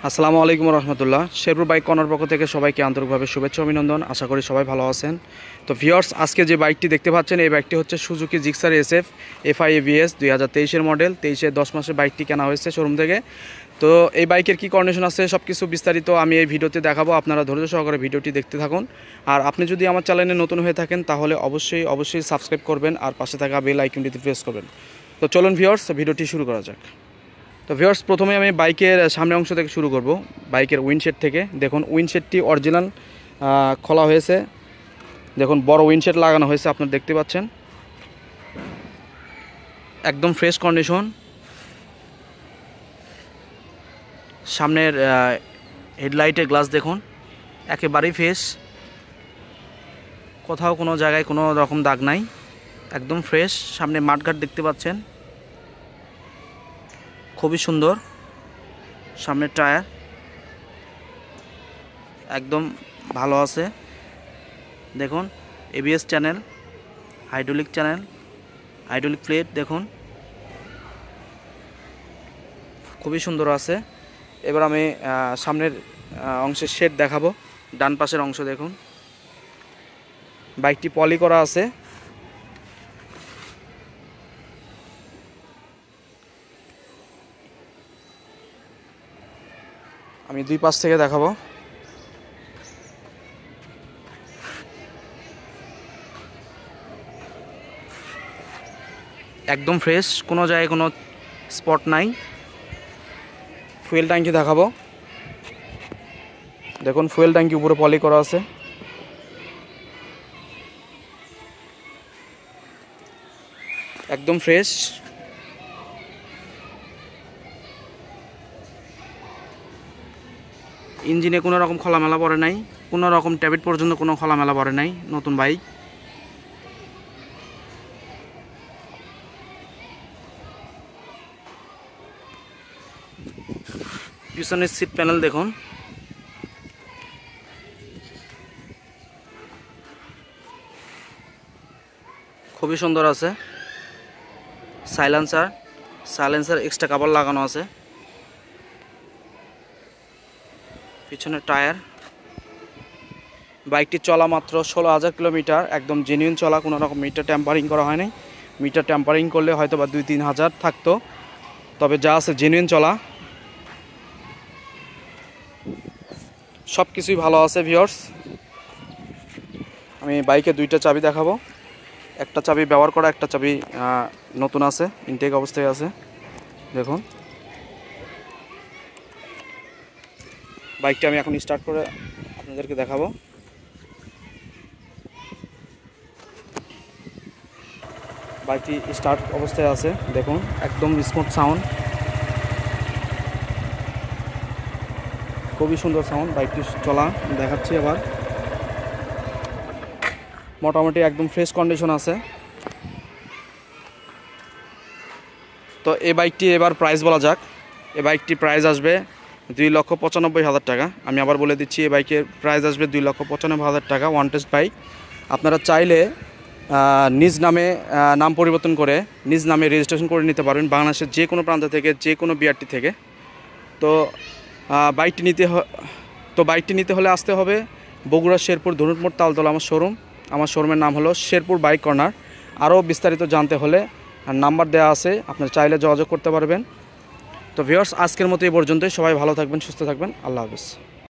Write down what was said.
আসসালামু আলাইকুম রহমতুল্লাহ। Sherpur bike corner পক্ষ থেকে সবাইকে আন্তরিকভাবে শুভেচ্ছা অভিনন্দন। আশা করি সবাই ভালো আছেন। তো ভিউয়ার্স, আজকে যে বাইকটি দেখতে পাচ্ছেন এই বাইকটি হচ্ছে Suzuki Gixxer SF FI ABS 2023-এর মডেল। 23-এর 10 মাসে বাইকটি কেনা হয়েছে শোরুম থেকে। তো এই বাইকের কি কন্ডিশন আছে সব কিছু বিস্তারিত আমি এই ভিডিওতে দেখাবো। আপনারা ধৈর্য সহকারে ভিডিওটি দেখতে থাকুন। আর আপনি যদি আমার চ্যানেলে নতুন হয়ে থাকেন তাহলে অবশ্যই সাবস্ক্রাইব করবেন আর পাশে থাকা বেল আইকনটিতে প্রেস করবেন। তো চলুন ভিউয়ার্স, ভিডিওটি শুরু করা যাক। তো ভিউয়ার্স, প্রথমে আমি বাইকের সামনের অংশ থেকে শুরু করব, বাইকের উইন্ডশেড থেকে। দেখুন, উইন্ডশেডটি অরিজিনাল খোলা হয়েছে। দেখুন, বড় উইন্ডশেড লাগানো হয়েছে, আপনারা দেখতে পাচ্ছেন একদম ফ্রেশ কন্ডিশন। সামনের হেডলাইটের গ্লাস দেখুন একেবারেই ফ্রেশ, কোথাও কোনো জায়গায় কোনো রকম দাগ নাই, একদম ফ্রেশ। সামনে মাঠঘাট দেখতে পাচ্ছেন, খুবই সুন্দর। সামনের টায়ার একদম ভালো আছে। দেখুন, ABS চ্যানেল, হাইড্রোলিক প্লেট দেখুন, খুবই সুন্দর আছে। এবার আমি সামনের অংশের শেড দেখাবো। ডান পাশের অংশ দেখুন, বাইকটি পলি করা আছে। আমি দুই পাশ থেকে দেখাবো। একদম ফ্রেশ, কোনো জায়গায় কোনো স্পট নাই। ফুয়েল ট্যাঙ্কি দেখাবো। দেখুন, ফুয়েল ট্যাঙ্কি উপরে পলি করা আছে। একদম ফ্রেশ। ইঞ্জিনে কোনো রকম খোলামেলা পড়ে নাই, কোনো রকম ট্যাবিট পর্যন্ত কোনো খোলামেলা পড়ে নাই। নতুন বাইক। পিছনের সিট প্যানেল দেখুন, খুবই সুন্দর আছে। সাইলেন্সার এক্সট্রা কভার লাগানো আছে। পিছনের টায়ার। বাইকটি চলা মাত্র 16,000 কিলোমিটার, একদম জেনুইন চলা, কোনো রকম মিটার ট্যাম্পারিং করা হয় নাই। মিটার ট্যাম্পারিং করলে হয়তো বা 2-3 হাজার থাকতো, তবে যা আছে জেনুইন চলা, সব কিছুই ভালো আছে। ভিউয়ার্স, আমি বাইকে দুইটা চাবি দেখাবো। একটা চাবি ব্যবহার করা, একটা চাবি নতুন আছে, ইনটেক অবস্থায় আছে। দেখুন, বাইকটা আমি এখন স্টার্ট করে আপনাদেরকে দেখাবো। বাইকটি স্টার্ট অবস্থায় আছে, দেখুন একদম স্মুথ সাউন্ড, খুবই সুন্দর সাউন্ড। বাইকটি চলা দেখাচ্ছি আবার। মোটামুটি একদম ফ্রেশ কন্ডিশন আছে। তো এই বাইকটি এবার প্রাইস বলা যাক। এই বাইকটি প্রাইস আসবে 2,95,000 টাকা। আমি আবার বলে দিচ্ছি, এই বাইকের প্রাইস আসবে 2,95,000 টাকা। One test bike. আপনারা চাইলে নিজ নামে নাম পরিবর্তন করে নিজ নামে রেজিস্ট্রেশন করে নিতে পারবেন বাংলাদেশের যে কোনো প্রান্ত থেকে, যে কোনো BRT থেকে। তো বাইকটি নিতে হলে আসতে হবে বগুড়া শেরপুর ধনুট মোড় তালতলা আমার শোরুম। আমার শোরুমের নাম হলো শেরপুর বাইক কর্নার। আরও বিস্তারিত জানতে হলে নাম্বার দেওয়া আছে, আপনারা চাইলে যোগাযোগ করতে পারবেন। তো ভিউয়ার্স, আজকের মতো এই পর্যন্তই। সবাই ভালো থাকবেন, সুস্থ থাকবেন। আল্লাহ হাফেজ।